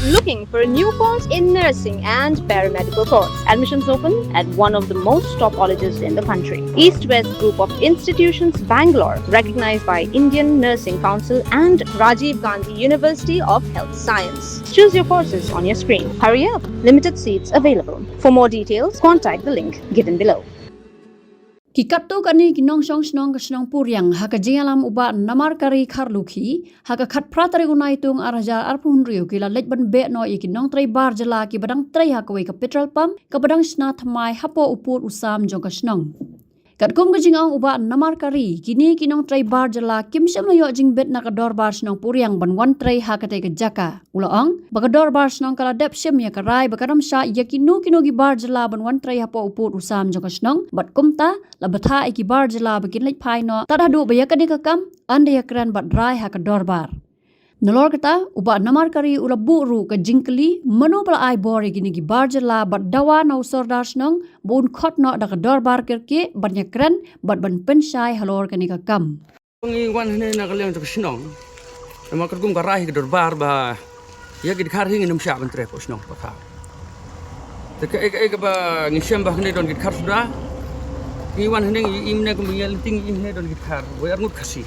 Looking for a new course in nursing and paramedical course. Admissions open at one of the most top colleges in the country. East-West Group of Institutions, Bangalore, recognized by Indian Nursing Council and Rajiv Gandhi University of Health Science. Choose your courses on your screen. Hurry up, limited seats available. For more details, contact the link given below. Kikatu kani kinong Shnong Shnong Puriang haka Jylla uba Namarkari Karluki haka khat pratari unai tung araja arpun riu kila lejban be no ikinong tray bar Jylla ki badang tray haka wei ka Petrol pump ka badang Shna thamai hapo upur usam jong ka Shnong. Katkum ka jingong uba Namarkari kini kinong tray bar Jylla kim syam layo jing bet na ka Dorbar Shnong Puriang ban wan tray haka te ka jaka. Ulaong baka Dorbar Shnong kala dep syam ya karai baka ram Shah yakinu kinogi bar Jylla ban wan tray hapo upur usam jong ka Shnong bat kumta labatha iki bar Jylla bakin lej pai no tadadu bayakani ka kam ande yakran bat rai haka Dorbar. Nolor kata uba Namarkari ula buru ka jingkli manu pala ai bori gini gi bar Jylla bat dawa no sordar Shnong bun khot no da ka Dorbar kerke bat yakran bat ban penshai halor kani ka kam. Ngi wan hene na kaleng to Shnong. Nama kergum ka rai ka Dorbar ba ya gi khar hingi num sha ban tre ko Shnong pa kha. Te ka ba ngi shem ba hene don gi khar sudah. Ngi wan hene imne ko miyal ting imne don gi khar wo arngut khasi.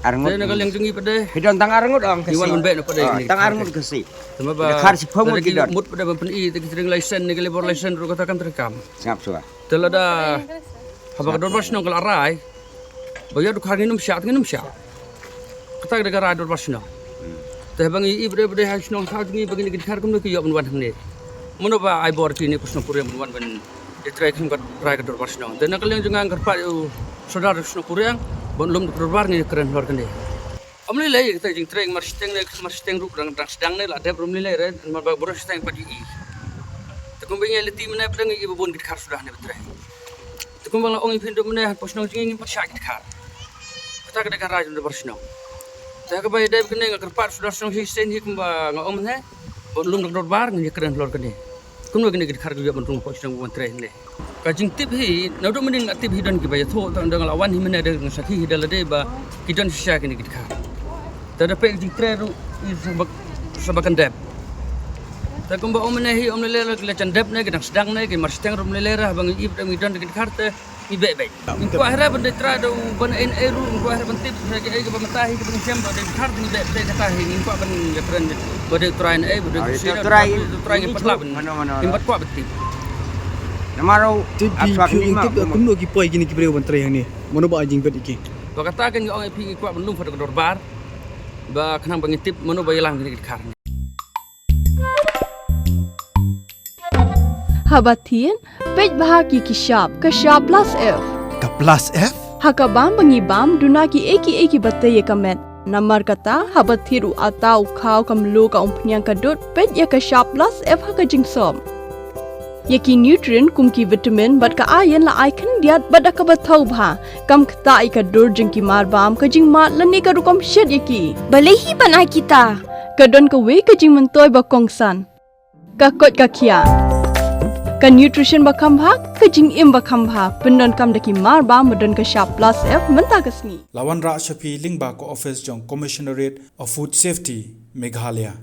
Arngut na kaleng tungi pade hidon tang arngut ang kasi iwan mun be no pade tang arngut kasi tama ba khar si phomut gidon mut pade ban pen i te sering license ni labor license ro kata kam terekam ngap suah telada haba ka Dorbar Shnong kala rai ba ya du khar ni num sha kata ga rai Dorbar Shnong te bang i bre ha Shnong kha tungi bagini gi khar kum no ki yo ban hne mono ba ai bor ti ni kusno pure ban ban e trai khim ka rai ka Dorbar Shnong te na kaleng jungang kar pa saudara Kusno Puriang bon lom Dorbar ni keren lor kene amli lei kita jing treng mar steng ruk rang sedang ne la dep rom lei re mar ba boros steng pagi i te kum beng leti mena pedang i bon git khar sudah ne betre te kum bang la ong phin do mena posnong jing pa sha git khar kata ka raj Dorbar Shnong te ka ba dep kene ngakar pat sudah song sten hi kum ba ngom ne bon lom Dorbar ni keren lor kene kum no kene git khar gi bon tung posnong bon tre ne kajing tip hi nado mending aktif hidan ki baya tho tang dengan lawan hi mena de sakhi hidal de ba kidan sha kini kit kha tada pe jing tre ru sabakan dep ta kumba omne hi omne le le chan dep ne gedang sedang ne ki mar steng rum le ra bang i dang idan kit kharte i be be ko ahra ban de tra do ban en eru ko ahra ban tip sa ki ba mata hi ki ban sem ba de khar ni be be kata hi ni ko ban ya keren ba de try ne ba de try ni patlab ni bat ko betip namaro apsak ni ma kumno ki poi gini ki breu ban tre yang ni mono ba jing bet iki ba kata kan ong pi ko ban lum fa Dorbar ba khnang bang tip mono ba yalang gini khar Habatin pej bahagi ki shop ka shop plus f ka plus f haka bam bangi bam duna ki eki batte ye kamet namar kata habathiru atau khau kamlu ka umpnyang ka dot pej ya ka shop plus f haka jingsom Yaki nutrient kumki vitamin bat ka iron la icon diat bat ka bathau bha kam khta ai ka dur jing ki mar bam ka jing mat la ni ka rukom shed yaki balehi banai kita ka don ka we ka jing mentoy ba kongsan ka kot ka khia ka nutrition ba kham bha ka jing im ba kham bha pindon kam daki mar bam modon ka sharp plus f menta kasni lawan ra shapi lingba ko office jong commissionerate of food safety Meghalaya